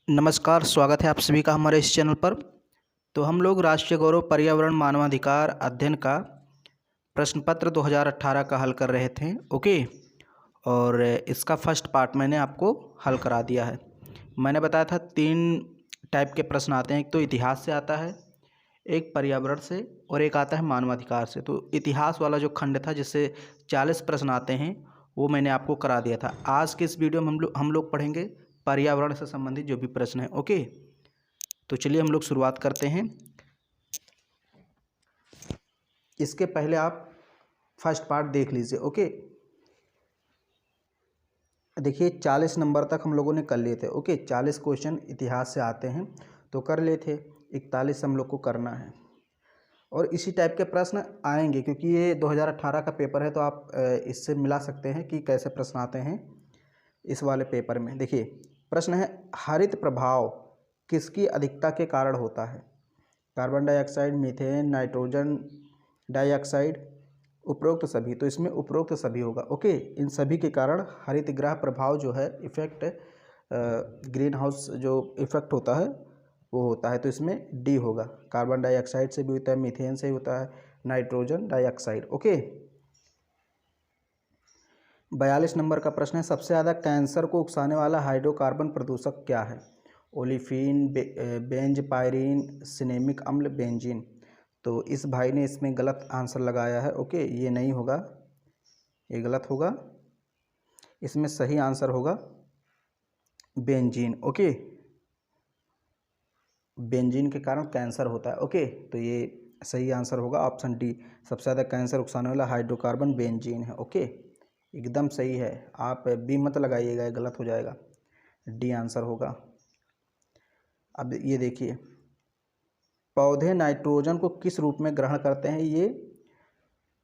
नमस्कार, स्वागत है आप सभी का हमारे इस चैनल पर। तो हम लोग राष्ट्रीय गौरव पर्यावरण मानवाधिकार अध्ययन का प्रश्न पत्र 2018 का हल कर रहे थे। ओके, और इसका फर्स्ट पार्ट मैंने आपको हल करा दिया है। मैंने बताया था 3 टाइप के प्रश्न आते हैं। एक तो इतिहास से आता है, एक पर्यावरण से और एक आता है मानवाधिकार से। तो इतिहास वाला जो खंड था जिससे 40 प्रश्न आते हैं वो मैंने आपको करा दिया था। आज के इस वीडियो में हम लोग पढ़ेंगे पर्यावरण से संबंधित जो भी प्रश्न है। ओके, तो चलिए हम लोग शुरुआत करते हैं। इसके पहले आप फर्स्ट पार्ट देख लीजिए। ओके, देखिए 40 नंबर तक हम लोगों ने कर लिए थे। ओके, 40 क्वेश्चन इतिहास से आते हैं तो कर लिए थे, 41 हम लोग को करना है और इसी टाइप के प्रश्न आएंगे क्योंकि ये 2018 का पेपर है। तो आप इससे मिला सकते हैं कि कैसे प्रश्न आते हैं इस वाले पेपर में। देखिए प्रश्न है, हरित प्रभाव किसकी अधिकता के कारण होता है? Carbon dioxide, methane, nitrogen dioxide, उपरोक्त सभी। तो इसमें उपरोक्त सभी होगा। ओके, इन सभी के कारण हरित गृह प्रभाव जो है इफेक्ट, ग्रीन हाउस जो इफेक्ट होता है वो होता है। तो इसमें डी होगा। कार्बन डाइऑक्साइड से भी होता है, मीथेन से होता है, नाइट्रोजन डाइऑक्साइड। ओके, 42 नंबर का प्रश्न है, सबसे ज़्यादा कैंसर को उकसाने वाला हाइड्रोकार्बन प्रदूषक क्या है? ओलिफिन, बेंजपायरीन, सिनेमिक अम्ल, बेंजीन। तो इस भाई ने इसमें गलत आंसर लगाया है। ओके, ये नहीं होगा, ये गलत होगा। इसमें सही आंसर होगा बेंजीन। ओके, बेंजीन के कारण कैंसर होता है। ओके, तो ये सही आंसर होगा ऑप्शन डी। सबसे ज़्यादा कैंसर उकसाने वाला हाइड्रोकार्बन बेंजीन है। ओके, एकदम सही है। आप बी मत लगाइएगा, ये गलत हो जाएगा, डी आंसर होगा। अब ये देखिए, पौधे नाइट्रोजन को किस रूप में ग्रहण करते हैं? ये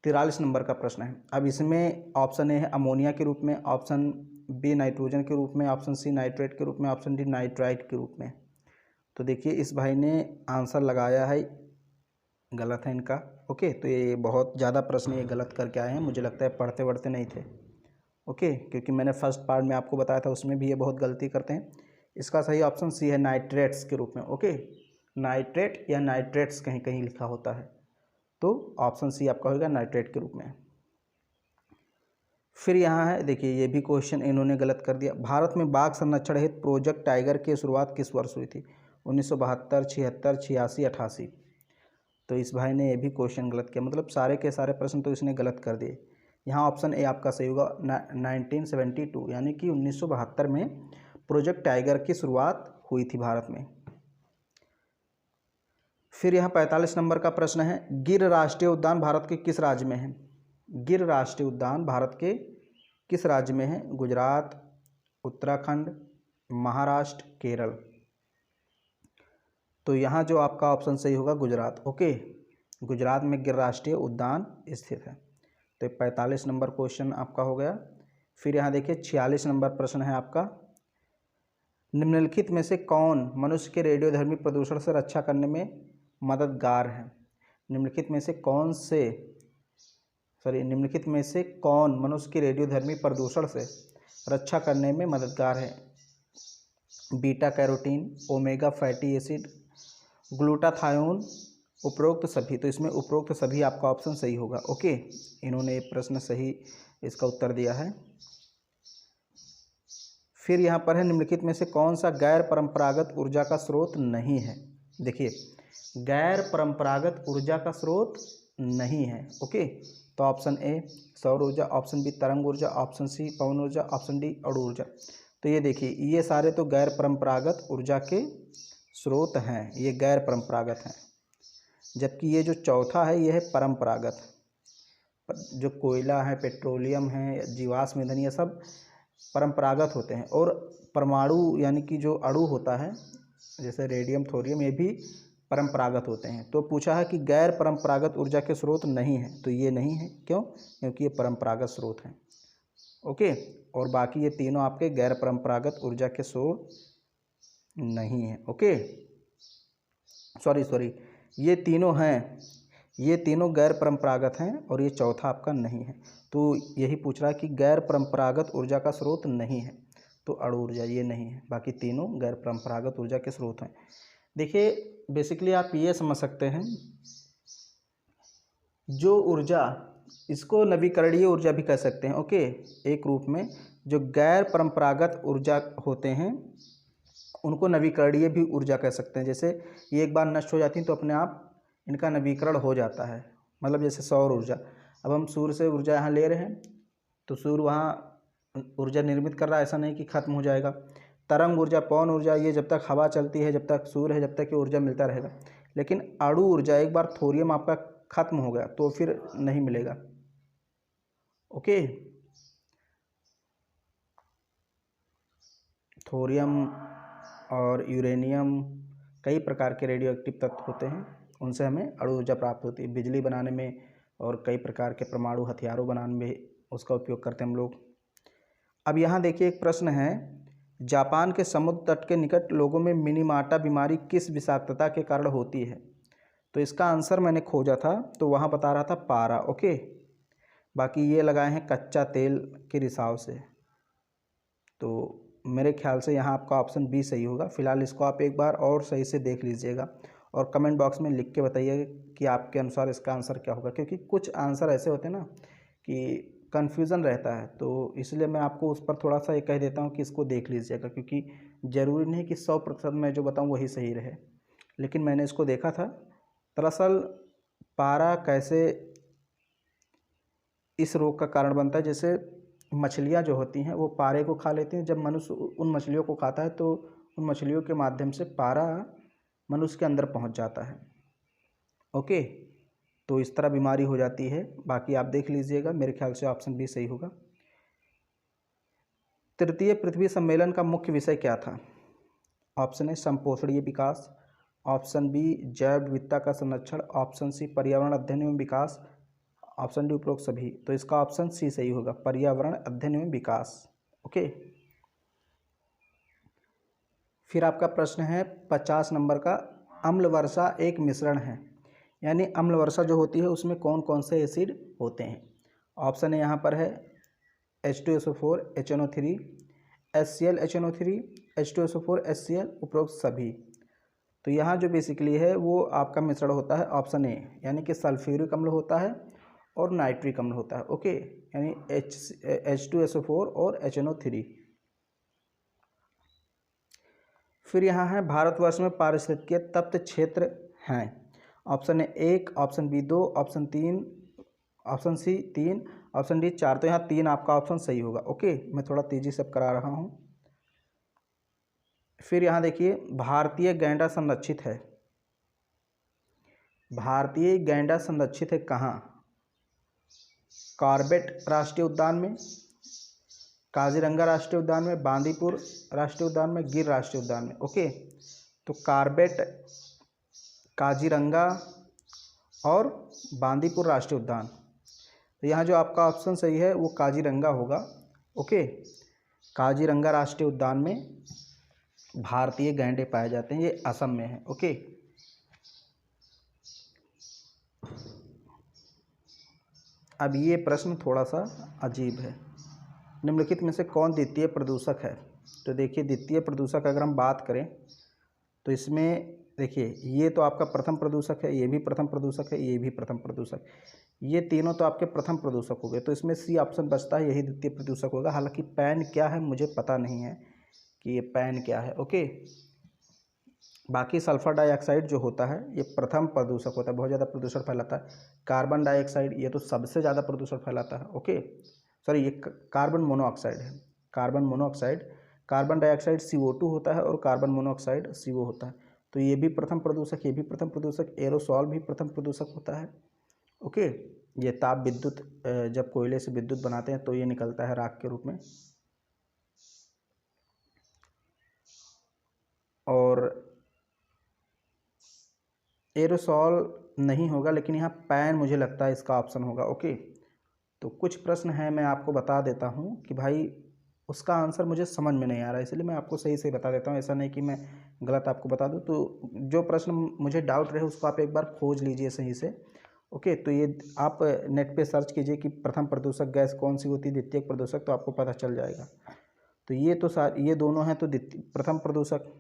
43 नंबर का प्रश्न है। अब इसमें ऑप्शन ए है अमोनिया के रूप में, ऑप्शन बी नाइट्रोजन के रूप में, ऑप्शन सी नाइट्रेट के रूप में, ऑप्शन डी नाइट्राइट के रूप में। तो देखिए इस भाई ने आंसर लगाया है, गलत है इनका। ओके, तो ये बहुत ज़्यादा प्रश्न ये गलत करके आए हैं। मुझे लगता है पढ़ते वढ़ते नहीं थे। ओके, क्योंकि मैंने फर्स्ट पार्ट में आपको बताया था उसमें भी ये बहुत गलती करते हैं। इसका सही ऑप्शन सी है, नाइट्रेट्स के रूप में। ओके, नाइट्रेट या नाइट्रेट्स कहीं कहीं लिखा होता है, तो ऑप्शन सी आपका होगा नाइट्रेट के रूप में। फिर यहाँ है, देखिए ये भी क्वेश्चन इन्होंने गलत कर दिया। भारत में बाघ संरक्षण हेतु प्रोजेक्ट टाइगर की शुरुआत किस वर्ष हुई थी? 1972, 76, 86, 88। तो इस भाई ने ये भी क्वेश्चन गलत किया, मतलब सारे के सारे प्रश्न तो इसने गलत कर दिए। यहाँ ऑप्शन ए आपका सही होगा, 1972 यानी कि 1972 में प्रोजेक्ट टाइगर की शुरुआत हुई थी भारत में। फिर यहाँ 45 नंबर का प्रश्न है, गिर राष्ट्रीय उद्यान भारत के किस राज्य में है? गिर राष्ट्रीय उद्यान भारत के किस राज्य में है? गुजरात, उत्तराखंड, महाराष्ट्र, केरल। तो यहाँ जो आपका ऑप्शन सही होगा गुजरात। ओके, गुजरात में गिर राष्ट्रीय उद्यान स्थित है। तो 45 नंबर क्वेश्चन आपका हो गया। फिर यहाँ देखिए 46 नंबर प्रश्न है आपका, निम्नलिखित में से कौन मनुष्य के रेडियोधर्मी प्रदूषण से रक्षा करने में मददगार है? निम्नलिखित में से कौन मनुष्य के रेडियोधर्मी प्रदूषण से रक्षा करने में मददगार है? Beta carotene, omega fatty acid, glutathione, उपरोक्त सभी। तो इसमें उपरोक्त सभी आपका ऑप्शन सही होगा। ओके, इन्होंने ये प्रश्न सही इसका उत्तर दिया है। फिर यहाँ पर है, निम्नलिखित में से कौन सा गैर परंपरागत ऊर्जा का स्रोत नहीं है? देखिए गैर परंपरागत ऊर्जा का स्रोत नहीं है। ओके, तो ऑप्शन ए सौर ऊर्जा, ऑप्शन बी तरंग ऊर्जा, ऑप्शन सी पवन ऊर्जा, ऑप्शन डी अणु ऊर्जा। तो ये देखिए ये सारे तो गैर परंपरागत ऊर्जा के स्रोत हैं, ये गैर परंपरागत हैं। जबकि ये जो चौथा है ये है परंपरागत। जो कोयला है, पेट्रोलियम है, जीवाश्म ईंधन, ये सब परंपरागत होते हैं। और परमाणु यानी कि जो अणु होता है जैसे रेडियम, थोरियम, ये भी परंपरागत होते हैं। तो पूछा है कि गैर परंपरागत ऊर्जा के स्रोत नहीं है, तो ये नहीं है। क्यों? क्योंकि ये परंपरागत स्रोत हैं। ओके, और बाकी ये तीनों आपके गैर परंपरागत ऊर्जा के स्रोत नहीं है। ओके, सॉरी, ये तीनों हैं, ये तीनों गैर परंपरागत हैं और ये चौथा आपका नहीं है। तो यही पूछ रहा है कि गैर परंपरागत ऊर्जा का स्रोत नहीं है। तो अणु ऊर्जा ये नहीं है। बाकी तीनों गैर परंपरागत ऊर्जा के स्रोत हैं। देखिए बेसिकली आप ये समझ सकते हैं, जो ऊर्जा, इसको नवीकरणीय ऊर्जा भी कह सकते हैं, ओके। एक रूप में जो गैर परंपरागत ऊर्जा होते हैं उनको नवीकरणीय भी ऊर्जा कह सकते हैं। जैसे ये एक बार नष्ट हो जाती हैं तो अपने आप इनका नवीकरण हो जाता है। मतलब जैसे सौर ऊर्जा, अब हम सूर्य से ऊर्जा यहाँ ले रहे हैं तो सूर्य वहाँ ऊर्जा निर्मित कर रहा है, ऐसा नहीं कि खत्म हो जाएगा। तरंग ऊर्जा, पवन ऊर्जा, ये जब तक हवा चलती है, जब तक सूर्य है, जब तक ये ऊर्जा मिलता रहेगा। लेकिन अणु ऊर्जा, एक बार थोरियम आपका खत्म हो गया तो फिर नहीं मिलेगा, ओके। थोरियम और यूरेनियम कई प्रकार के रेडियो एक्टिव तत्व होते हैं, उनसे हमें अणु ऊर्जा प्राप्त होती है। बिजली बनाने में और कई प्रकार के परमाणु हथियारों बनाने में उसका उपयोग करते हैं हम लोग। अब यहाँ देखिए एक प्रश्न है, जापान के समुद्र तट के निकट लोगों में मिनीमाटा बीमारी किस विषाक्तता के कारण होती है? तो इसका आंसर मैंने खोजा था तो वहाँ बता रहा था पारा, ओके। बाकी ये लगाए हैं कच्चा तेल के रिसाव से, तो मेरे ख्याल से यहाँ आपका ऑप्शन बी सही होगा। फिलहाल इसको आप एक बार और सही से देख लीजिएगा और कमेंट बॉक्स में लिख के बताइएगा कि आपके अनुसार इसका आंसर क्या होगा, क्योंकि कुछ आंसर ऐसे होते हैं ना कि कन्फ्यूज़न रहता है, तो इसलिए मैं आपको उस पर थोड़ा सा ये कह देता हूँ कि इसको देख लीजिएगा, क्योंकि ज़रूरी नहीं कि 100% मैं जो बताऊँ वही सही रहे। लेकिन मैंने इसको देखा था। दरअसल पारा कैसे इस रोग का कारण बनता है, जैसे मछलियाँ जो होती हैं वो पारे को खा लेती हैं। जब मनुष्य उन मछलियों को खाता है तो उन मछलियों के माध्यम से पारा मनुष्य के अंदर पहुंच जाता है, ओके। तो इस तरह बीमारी हो जाती है। बाकी आप देख लीजिएगा, मेरे ख्याल से ऑप्शन बी सही होगा। तृतीय पृथ्वी सम्मेलन का मुख्य विषय क्या था? ऑप्शन ए संपोषणीय विकास, ऑप्शन बी जैव विविधता का संरक्षण, ऑप्शन सी पर्यावरण अध्ययन एवं विकास, ऑप्शन डी उपरोक्त सभी। तो इसका ऑप्शन सी सही होगा, पर्यावरण अध्ययन एवं विकास, ओके। फिर आपका प्रश्न है 50 नंबर का, अम्ल वर्षा एक मिश्रण है, यानी अम्ल वर्षा जो होती है उसमें कौन कौन से एसिड होते हैं? ऑप्शन है यहाँ पर है H2SO4 HNO3 HCl HNO3 H2SO4 HCl उपरोक्त सभी। तो यहाँ जो बेसिकली है वो आपका मिश्रण होता है ऑप्शन ए, यानी कि सल्फ्यूरिक अम्ल होता है और नाइट्रिक अम्ल होता है, ओके। यानी H2SO4 और HNO3। फिर यहाँ है भारतवर्ष में पारिस्थितिकीय तप्त क्षेत्र हैं। Option A 1, option B 2, option 3, option C 3, option D 4। तो यहाँ 3 आपका ऑप्शन सही होगा, ओके। मैं थोड़ा तेजी से करा रहा हूँ। फिर यहाँ देखिए भारतीय गैंडा संरक्षित है। भारतीय गैंडा संरक्षित है कहाँ? कॉर्बेट राष्ट्रीय उद्यान में, काजीरंगा राष्ट्रीय उद्यान में, बांदीपुर राष्ट्रीय उद्यान में, गिर राष्ट्रीय उद्यान में, ओके। तो कॉर्बेट, काजीरंगा और बांदीपुर राष्ट्रीय उद्यान। तो यहाँ जो आपका ऑप्शन सही है वो काजीरंगा होगा, ओके। काजीरंगा राष्ट्रीय उद्यान में भारतीय गैंडे पाए जाते हैं, ये असम में है, ओके। अब ये प्रश्न थोड़ा सा अजीब है, निम्नलिखित में से कौन द्वितीय प्रदूषक है? तो देखिए द्वितीय प्रदूषक अगर हम बात करें तो इसमें देखिए ये तो आपका प्रथम प्रदूषक है, ये भी प्रथम प्रदूषक है, ये भी प्रथम प्रदूषक, ये तीनों तो आपके प्रथम प्रदूषक हो गए। तो इसमें सी ऑप्शन बचता है, यही द्वितीय प्रदूषक होगा। हालांकि पैन क्या है मुझे पता नहीं है कि ये पैन क्या है, ओके। बाकी सल्फर डाइऑक्साइड जो होता है ये प्रथम प्रदूषक होता है, बहुत ज़्यादा प्रदूषण फैलाता है। कार्बन डाइऑक्साइड ये तो सबसे ज़्यादा प्रदूषण फैलाता है, ओके। सॉरी ये कार्बन मोनोऑक्साइड है, carbon monoxide. Carbon dioxide CO2 होता है और कार्बन मोनोऑक्साइड CO होता है। तो ये भी प्रथम प्रदूषक, ये भी प्रथम प्रदूषक। एरोसॉल भी प्रथम प्रदूषक होता है, ओके। ये ताप विद्युत, जब कोयले से विद्युत बनाते हैं तो ये निकलता है राख के रूप में। और एरोसॉल नहीं होगा, लेकिन यहाँ पैन मुझे लगता है इसका ऑप्शन होगा, ओके। तो कुछ प्रश्न हैं मैं आपको बता देता हूँ कि भाई उसका आंसर मुझे समझ में नहीं आ रहा है, इसलिए मैं आपको सही से बता देता हूँ, ऐसा नहीं कि मैं गलत आपको बता दूँ। तो जो प्रश्न मुझे डाउट रहे उसको आप एक बार खोज लीजिए सही से, ओके। तो ये आप नेट पे सर्च कीजिए कि प्रथम प्रदूषक गैस कौन सी होती है, द्वितीय प्रदूषक, तो आपको पता चल जाएगा। तो ये दोनों हैं तो प्रथम प्रदूषक,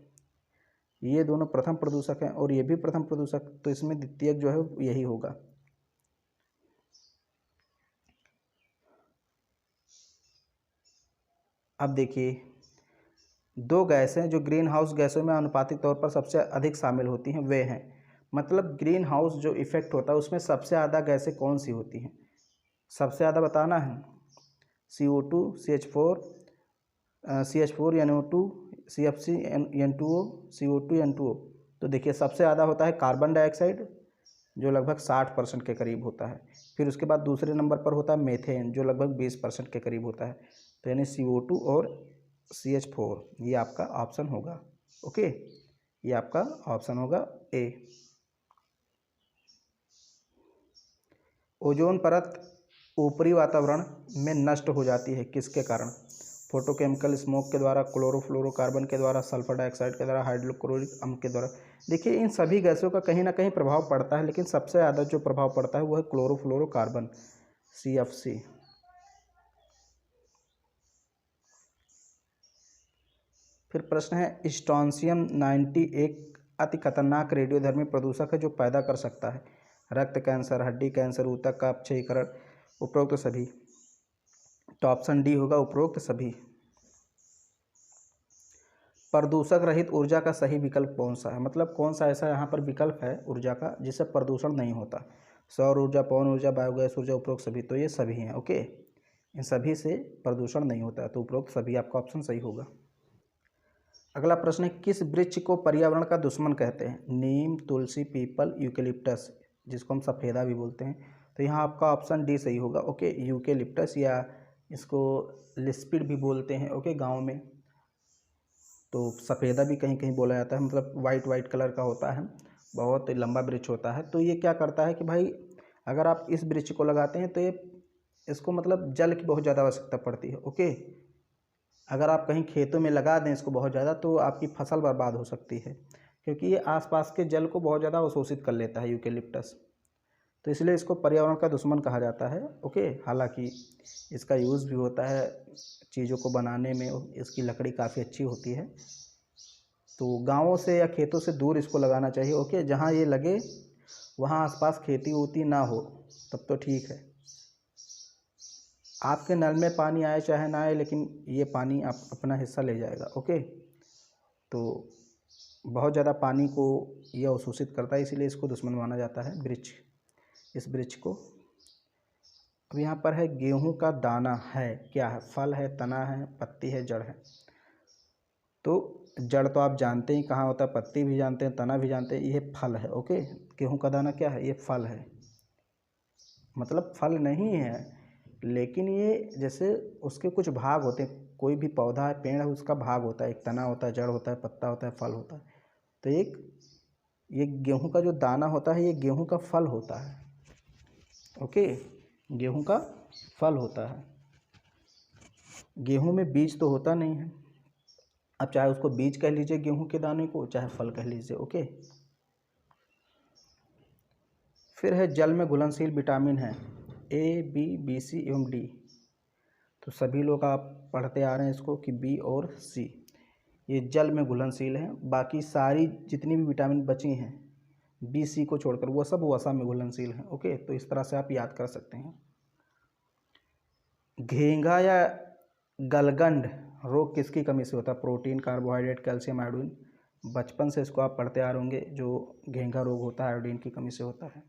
ये दोनों प्रथम प्रदूषक हैं और ये भी प्रथम प्रदूषक, तो इसमें द्वितीयक जो है यही होगा। अब देखिए, दो गैसें जो ग्रीन हाउस गैसों में आनुपातिक तौर पर सबसे अधिक शामिल होती हैं वे हैं, मतलब ग्रीन हाउस जो इफेक्ट होता है उसमें सबसे ज़्यादा गैसें कौन सी होती हैं, सबसे ज़्यादा बताना है। CO2, CH4, CH4 NO2, CFC N2O, CO2 N2O। तो देखिए सबसे ज़्यादा होता है कार्बन डाइऑक्साइड जो लगभग 60% के करीब होता है। फिर उसके बाद दूसरे नंबर पर होता है मेथेन जो लगभग 20% के करीब होता है। तो यानी CO2 और CH4 ये आपका ऑप्शन होगा। ओके, ये आपका ऑप्शन होगा ए। ओजोन परत ऊपरी वातावरण में नष्ट हो जाती है किसके कारण? फोटोकेमिकल स्मोक के द्वारा, क्लोरोफ्लोरोकार्बन के द्वारा, सल्फर डाइऑक्साइड के द्वारा, हाइड्रोक्लोरिक अम्ल के द्वारा। देखिए इन सभी गैसों का कहीं ना कहीं प्रभाव पड़ता है, लेकिन सबसे ज़्यादा जो प्रभाव पड़ता है वो है क्लोरोफ्लोरोकार्बन, CFC। फिर प्रश्न है स्ट्रोंशियम 90 एक अति खतरनाक रेडियोधर्मी प्रदूषक है जो पैदा कर सकता है रक्त कैंसर, हड्डी कैंसर, ऊतक का अपक्षयीकरण, उपरोक्त सभी। तो ऑप्शन डी होगा उपरोक्त सभी। प्रदूषक रहित ऊर्जा का सही विकल्प कौन सा है, मतलब कौन सा ऐसा यहाँ पर विकल्प है ऊर्जा का जिससे प्रदूषण नहीं होता? सौर ऊर्जा, पवन ऊर्जा, बायोगैस ऊर्जा, उपरोक्त सभी। तो ये सभी हैं। ओके, इन सभी से प्रदूषण नहीं होता है, तो उपरोक्त सभी आपका ऑप्शन सही होगा। अगला प्रश्न है किस वृक्ष को पर्यावरण का दुश्मन कहते हैं? नीम, तुलसी, पीपल, यूकेलिप्टस, जिसको हम सफ़ेदा भी बोलते हैं। तो यहाँ आपका ऑप्शन डी सही होगा। ओके, यूकेलिप्टस या इसको लिस्पिड भी बोलते हैं ओके गाँव में। तो सफ़ेदा भी कहीं कहीं बोला जाता है, मतलब वाइट कलर का होता है, बहुत लंबा वृक्ष होता है। तो ये क्या करता है कि भाई अगर आप इस वृक्ष को लगाते हैं तो ये इसको मतलब जल की बहुत ज़्यादा आवश्यकता पड़ती है। ओके, अगर आप कहीं खेतों में लगा दें इसको बहुत ज़्यादा तो आपकी फसल बर्बाद हो सकती है, क्योंकि ये आसपास के जल को बहुत ज़्यादा अवशोषित कर लेता है यूकेलिप्टस। तो इसलिए इसको पर्यावरण का दुश्मन कहा जाता है। ओके, हालांकि इसका यूज़ भी होता है चीज़ों को बनाने में, इसकी लकड़ी काफ़ी अच्छी होती है। तो गाँवों से या खेतों से दूर इसको लगाना चाहिए। ओके, जहाँ ये लगे वहाँ आसपास खेती होती ना हो तब तो ठीक है। आपके नल में पानी आए चाहे ना आए, लेकिन ये पानी आप अपना हिस्सा ले जाएगा। ओके, तो बहुत ज़्यादा पानी को यह अवशोषित करता है, इसीलिए इसको दुश्मन माना जाता है वृक्ष, इस वृक्ष को। अब यहाँ पर है गेहूं का दाना है क्या है? फल है, तना है, पत्ती है, जड़ है? तो जड़ तो आप जानते ही कहाँ होता है, पत्ती भी जानते हैं, तना भी जानते हैं, ये फल है। ओके, गेहूं का दाना क्या है? ये फल है, मतलब फल नहीं है, लेकिन ये जैसे उसके कुछ भाग होते हैं, कोई भी पौधा है, पेड़ है, उसका भाग होता है, एक तना होता है, जड़ होता है, पत्ता होता है, फल होता है। तो ये गेहूं का जो दाना होता है ये गेहूं का फल होता है। ओके, गेहूं का फल होता है। गेहूं में बीज तो होता नहीं है, अब चाहे उसको बीज कह लीजिए गेहूं के दाने को, चाहे फल कह लीजिए। ओके, फिर है जल में घुलनशील विटामिन है A, B, BC एवं D। तो सभी लोग आप पढ़ते आ रहे हैं इसको कि B और C ये जल में घुलनशील हैं। बाकी सारी जितनी भी विटामिन बची हैं B, C को छोड़कर वो सब वसा में घुलनशील हैं। ओके, तो इस तरह से आप याद कर सकते हैं। घेंघा या गलगंड रोग किसकी कमी से होता है? Protein, carbohydrate, calcium, iodine. बचपन से इसको आप पढ़ते आ रहे होंगे, जो घेंघा रोग होता है आयोडीन की कमी से होता है।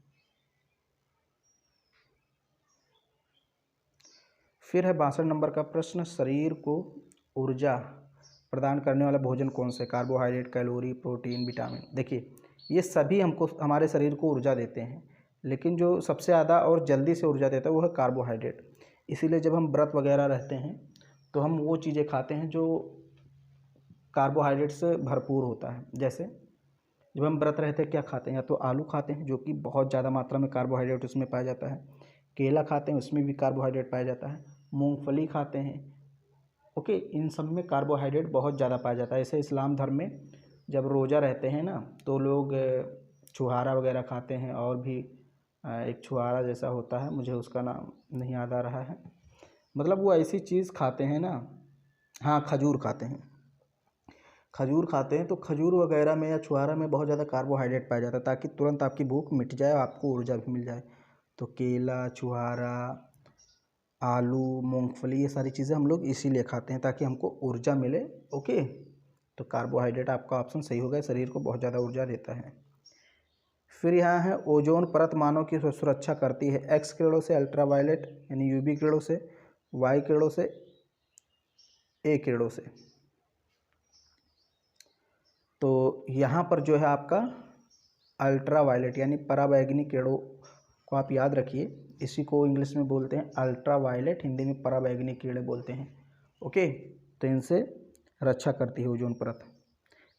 फिर है 62 नंबर का प्रश्न, शरीर को ऊर्जा प्रदान करने वाला भोजन कौन से? Carbohydrate, calorie, protein, vitamin. देखिए ये सभी हमको हमारे शरीर को ऊर्जा देते हैं, लेकिन जो सबसे ज़्यादा और जल्दी से ऊर्जा देता है वो है कार्बोहाइड्रेट। इसीलिए जब हम व्रत वगैरह रहते हैं तो हम वो चीज़ें खाते हैं जो कार्बोहाइड्रेट से भरपूर होता है। जैसे जब हम व्रत रहते हैं क्या खाते हैं? या तो आलू खाते हैं जो कि बहुत ज़्यादा मात्रा में कार्बोहाइड्रेट उसमें पाया जाता है, केला खाते हैं उसमें भी कार्बोहाइड्रेट पाया जाता है, मूंगफली खाते हैं। ओके, इन सब में कार्बोहाइड्रेट बहुत ज़्यादा पाया जाता है। ऐसे इस्लाम धर्म में जब रोज़ा रहते हैं ना तो लोग छुहारा वगैरह खाते हैं, और भी एक छुहारा जैसा होता है, मुझे उसका नाम नहीं याद आ रहा है, मतलब वो ऐसी चीज़ खाते हैं ना हाँ, खजूर खाते हैं। खजूर खाते हैं तो खजूर वगैरह में या छुआरा में बहुत ज़्यादा कार्बोहाइड्रेट पाया जाता है, ताकि तुरंत आपकी भूख मिट जाए और आपको ऊर्जा भी मिल जाए। तो केला, छुआरा, आलू, मूंगफली, ये सारी चीज़ें हम लोग इसीलिए खाते हैं ताकि हमको ऊर्जा मिले। ओके, तो कार्बोहाइड्रेट आपका ऑप्शन सही होगा, शरीर को बहुत ज़्यादा ऊर्जा देता है। फिर यहाँ है ओजोन परत मानव की सुरक्षा करती है एक्स किरणों से, अल्ट्रावायलेट यानी यूवी किरणों से, वाई किरणों से, ए किरणों से। तो यहाँ पर जो है आपका अल्ट्रावायलेट यानी पराबैंगनी किरणों को आप याद रखिए, इसी को इंग्लिश में बोलते हैं अल्ट्रावायलेट, हिंदी में पराबैंगनी किरणें बोलते हैं। ओके, तो इनसे रक्षा करती है ओजोन परत।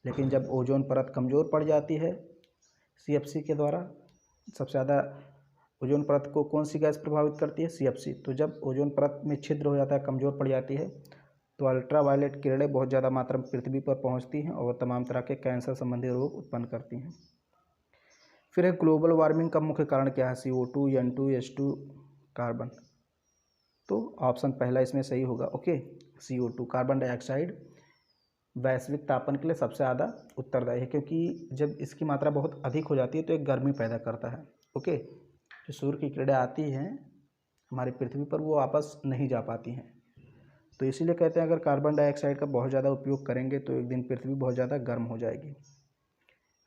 लेकिन जब ओजोन परत कमज़ोर पड़ जाती है सीएफसी के द्वारा, सबसे ज़्यादा ओजोन परत को कौन सी गैस प्रभावित करती है? सीएफसी। तो जब ओजोन परत में छिद्र हो जाता है, कमज़ोर पड़ जाती है, तो अल्ट्रावायलेट किरणें बहुत ज़्यादा मात्रा में पृथ्वी पर पहुंचती हैं और तमाम तरह के कैंसर संबंधी रोग उत्पन्न करती हैं। फिर है ग्लोबल वार्मिंग का मुख्य कारण क्या है? CO2, N2, H2, carbon. तो ऑप्शन पहला इसमें सही होगा। ओके, CO2 कार्बन डाइऑक्साइड वैश्विक तापन के लिए सबसे ज़्यादा उत्तरदायी है, क्योंकि जब इसकी मात्रा बहुत अधिक हो जाती है तो एक गर्मी पैदा करता है। ओके, जो सूर्य की किरणें आती हैं हमारी पृथ्वी पर, वो वापस नहीं जा पाती हैं। तो इसीलिए कहते हैं अगर कार्बन डाइऑक्साइड का बहुत ज़्यादा उपयोग करेंगे तो एक दिन पृथ्वी बहुत ज़्यादा गर्म हो जाएगी,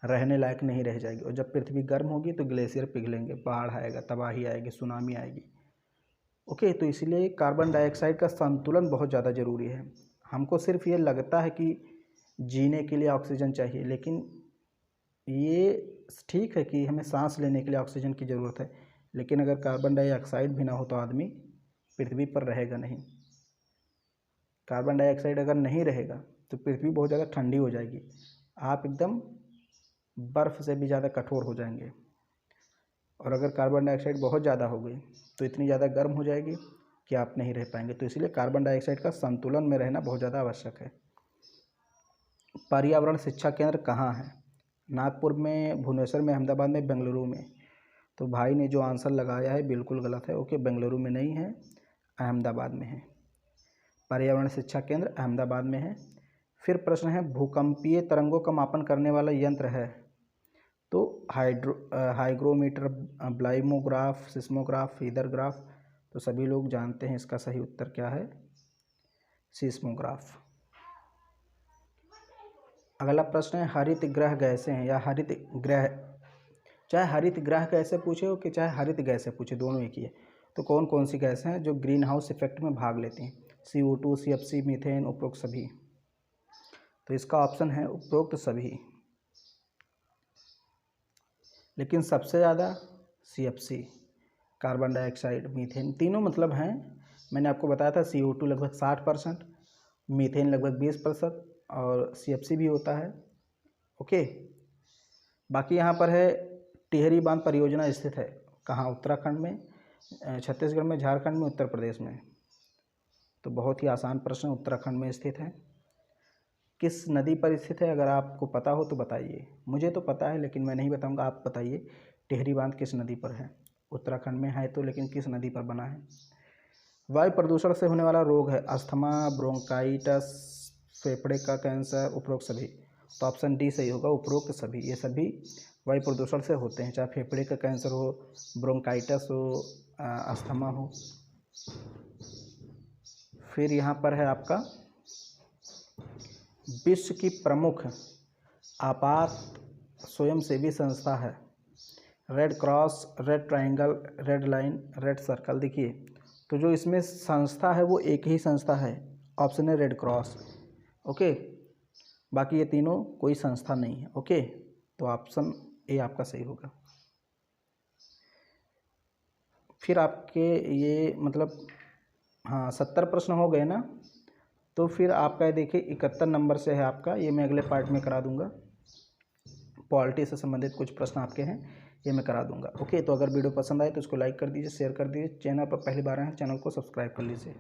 रहने लायक नहीं रह जाएगी। और जब पृथ्वी गर्म होगी तो ग्लेशियर पिघलेंगे, बाढ़ आएगा, तबाही आएगी, सुनामी आएगी। ओके, तो इसीलिए कार्बन डाइऑक्साइड का संतुलन बहुत ज़्यादा ज़रूरी है। हमको सिर्फ ये लगता है कि जीने के लिए ऑक्सीजन चाहिए, लेकिन ये ठीक है कि हमें सांस लेने के लिए ऑक्सीजन की ज़रूरत है, लेकिन अगर कार्बन डाइऑक्साइड भी ना हो तो आदमी पृथ्वी पर रहेगा नहीं। कार्बन डाइऑक्साइड अगर नहीं रहेगा तो पृथ्वी बहुत ज़्यादा ठंडी हो जाएगी, आप एकदम बर्फ़ से भी ज़्यादा कठोर हो जाएंगे। और अगर कार्बन डाइऑक्साइड बहुत ज़्यादा हो गई तो इतनी ज़्यादा गर्म हो जाएगी कि आप नहीं रह पाएंगे। तो इसलिए कार्बन डाइऑक्साइड का संतुलन में रहना बहुत ज़्यादा आवश्यक है। पर्यावरण शिक्षा केंद्र कहाँ है? नागपुर में, भुवनेश्वर में, अहमदाबाद में, बेंगलुरु में। तो भाई ने जो आंसर लगाया है बिल्कुल गलत है। ओके, बेंगलुरु में नहीं है, अहमदाबाद में है। पर्यावरण शिक्षा केंद्र अहमदाबाद में है। फिर प्रश्न है भूकंपीय तरंगों का मापन करने वाला यंत्र है? तो हाइग्रोमीटर, ब्लाइमोग्राफ, सिस्मोग्राफ, फीदरग्राफ। तो सभी लोग जानते हैं इसका सही उत्तर क्या है, सिस्मोग्राफ। अगला प्रश्न है हरित ग्रह गैसें हैं या हरित ग्रह, चाहे हरित ग्रह गैसें पूछे हो कि चाहे हरित गैसें पूछे, दोनों एक ही है। तो कौन कौन सी गैसें हैं जो ग्रीन हाउस इफेक्ट में भाग लेती हैं? CO2, CFC, मीथेन, उपरोक्त सभी। तो इसका ऑप्शन है उपरोक्त सभी, लेकिन सबसे ज़्यादा CFC, कार्बन डाइऑक्साइड, मीथेन, तीनों मतलब हैं। मैंने आपको बताया था CO2 लगभग 60%, मीथेन लगभग 20% और CFC भी होता है। ओके, बाकी यहाँ पर है टिहरी बांध परियोजना स्थित है कहाँ? उत्तराखंड में, छत्तीसगढ़ में, झारखंड में, उत्तर प्रदेश में। तो बहुत ही आसान प्रश्न, उत्तराखंड में स्थित है। किस नदी पर स्थित है? अगर आपको पता हो तो बताइए। मुझे तो पता है लेकिन मैं नहीं बताऊंगा, आप बताइए टिहरी बांध किस नदी पर है? उत्तराखंड में है तो, लेकिन किस नदी पर बना है? वायु प्रदूषण से होने वाला रोग है अस्थमा, ब्रोंकाइटिस, फेफड़े का कैंसर, उपरोक्त सभी। तो ऑप्शन डी सही होगा, उपरोक्त सभी। ये सभी वायु प्रदूषण से होते हैं, चाहे फेफड़े का कैंसर हो, ब्रोंकाइटिस हो, अस्थमा हो। फिर यहाँ पर है आपका विश्व की प्रमुख आपात स्वयंसेवी संस्था है? Red cross, red triangle, red line, red circle. देखिए, तो जो इसमें संस्था है वो एक ही संस्था है, ऑप्शन है रेड क्रॉस। ओके, बाकी ये तीनों कोई संस्था नहीं है। ओके, तो ऑप्शन ए आपका सही होगा। फिर आपके ये मतलब हाँ 70 प्रश्न हो गए ना, तो फिर आपका देखिए 71 नंबर से है आपका, ये मैं अगले पार्ट में करा दूंगा। पॉलिटी से संबंधित कुछ प्रश्न आपके हैं, ये मैं करा दूंगा। ओके, तो अगर वीडियो पसंद आए तो इसको लाइक कर दीजिए, शेयर कर दीजिए। चैनल पर पहली बार आए हैं, चैनल को सब्सक्राइब कर लीजिए।